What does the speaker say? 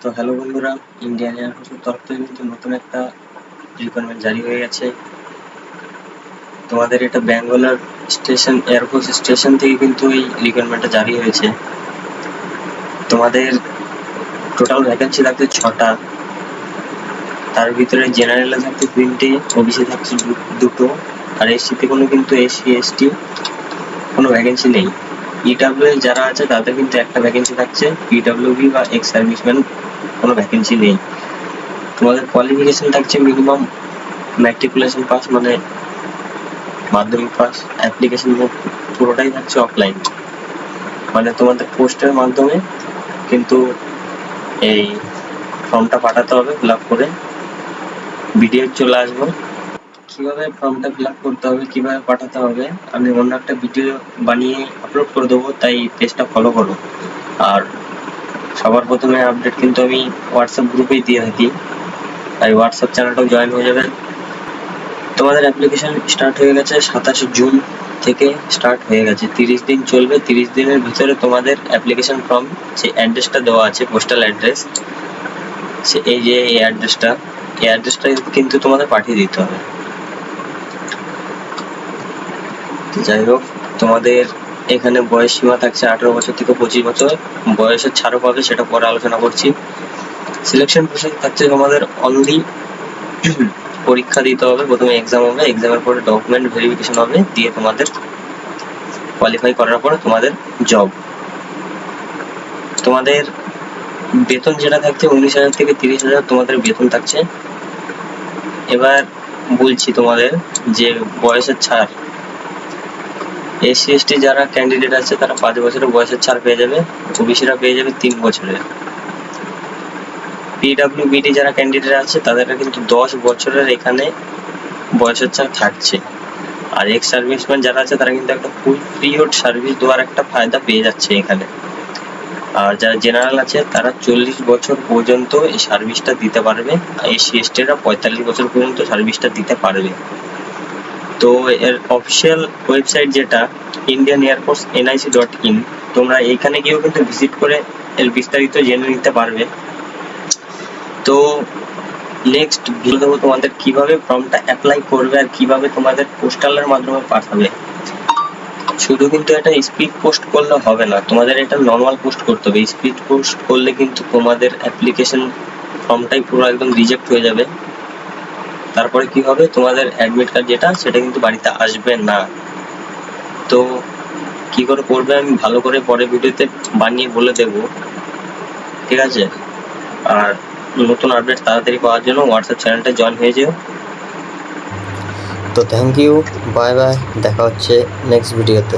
তো হ্যালো বন্ধুরা, ইন্ডিয়ান এয়ারফোর্সের তরফ থেকে কিন্তু নতুন একটা রিক্রুটমেন্ট জারি হয়ে গেছে। তোমাদের এটা ব্যাঙ্গালোর স্টেশন এয়ারফোর্স স্টেশন থেকে কিন্তু এই রিক্রুটমেন্টটা জারি হয়েছে। তোমাদের টোটাল ভ্যাকেন্সি থাকছে 6টা, তার ভিতরে জেনারেলে থাকছে 3টে, ওবিসি থাকছে দুটো, আর এসসিতে কোনো কিন্তু এসসি এসটি কোনো ভ্যাকেন্সি নেই। ইডাব্লিউ যারা আছে তাদের কিন্তু একটা ভ্যাকেন্সি থাকছে, পিডাব্লিউবি বা এক্স সার্ভিসম্যান কোনো ভ্যাকেন্সি নেই। তোমাদের কোয়ালিফিকেশন থাকছে মিনিমাম ম্যাট্রিকুলেশন পাস, মানে মাধ্যমিক পাস। অ্যাপ্লিকেশন পুরোটাই থাকছে অফলাইন, মানে তোমাদের পোস্টের মাধ্যমে কিন্তু এই ফর্মটা পাঠাতে হবে ফিল আপ করে। ভিডিও চলে আসবো কিভাবে ফর্মটা ফিল আপ করতে হবে, কিভাবে পাঠাতে হবে। আমি অন্য একটা ভিডিও বানিয়ে আপলোড করে দেবো, তাই পেজটা ফলো করো। আর সবার প্রথমে আপডেট কিন্তু আমি হোয়াটসঅ্যাপ গ্রুপেই দিয়ে থাকি, তাই হোয়াটসঅ্যাপ চ্যানেলটাও জয়েন হয়ে যাবেন। তোমাদের অ্যাপ্লিকেশন স্টার্ট হয়ে গেছে 27 জুন থেকে স্টার্ট হয়ে গেছে, 30 দিন চলবে। 30 দিনের ভিতরে তোমাদের অ্যাপ্লিকেশন ফর্ম, যে অ্যাড্রেসটা দেওয়া আছে পোস্টাল অ্যাড্রেস, সে এই যে এই অ্যাড্রেসটা কিন্তু তোমাদের পাঠিয়ে দিতে হবে। যাই হোক, তোমাদের এখানে বয়স সীমা থাকছে 18 বছর থেকে 25 বছর। বয়সের ছাড়ও পাবে, সেটা পরে আলোচনা করছি। সিলেকশন প্রসেস থাকছে তোমাদের অনলি পরীক্ষা দিতে হবে, প্রথমে এক্সাম হবে, এক্সামের পরে ডকুমেন্ট ভেরিফিকেশন হবে, দিয়ে তোমাদের কোয়ালিফাই করার পরে তোমাদের জব। তোমাদের বেতন যেটা থাকছে 19,000 থেকে 30,000 তোমাদের বেতন থাকছে। এবার বলছি তোমাদের যে বয়সের ছাড়, এসসি এসটি যারা ক্যান্ডিডেট আছে তারা 5 বছরের বয়সের ছাড় পেয়ে যাবে, ওবিসিরা পেয়ে যাবে 3 বছরের। পিডাব্লিউবিডি যারা ক্যান্ডিডেট আছে তাদের কিন্তু 10 বছরের এখানে বয়সের ছাড় থাকছে। আর এক্স সার্ভিসম্যান যারা আছে তারা কিন্তু একটা ফুল পিরিয়ড সার্ভিস দেওয়ার একটা ফায়দা পেয়ে যাচ্ছে এখানে। আর যারা জেনারেল আছে তারা 40 বছর পর্যন্ত এই সার্ভিসটা দিতে পারবে, এসসি এসটিরা 45 বছর পর্যন্ত সার্ভিসটা দিতে পারবে। তো এর অফিসিয়াল ওয়েবসাইট যেটা ইন্ডিয়ান এয়ারফোর্স nic.in, তোমরা এখানে গিয়েও কিন্তু ভিজিট করে এর বিস্তারিত জেনে নিতে পারবে। তো নেক্সট ভিডিও দেবো তোমাদের কিভাবে ফর্মটা অ্যাপ্লাই করবে আর কিভাবে তোমাদের পোস্টালের মাধ্যমে পাঠাবে। শুধু কিন্তু এটা স্পিড পোস্ট করলে হবে না, তোমাদের এটা নর্মাল পোস্ট করতে হবে। স্পিড পোস্ট করলে কিন্তু তোমাদের অ্যাপ্লিকেশন ফর্মটাই পুরো একদম রিজেক্ট হয়ে যাবে। তারপরে কি হবে, তোমাদের অ্যাডমিট কার্ড যেটা সেটা কিন্তু বাড়িতে আসবে না। তো কি করে করবে আমি ভালো করে পরের ভিডিওতে বানিয়ে বলে দেব, ঠিক আছে? আর নতুন আপডেট তাড়াতাড়ি পাওয়ার জন্য হোয়াটসঅ্যাপ চ্যানেলটা জয়েন হয়ে যেও। তো থ্যাংক ইউ, বাই বাই, দেখা হচ্ছে নেক্সট ভিডিওতে।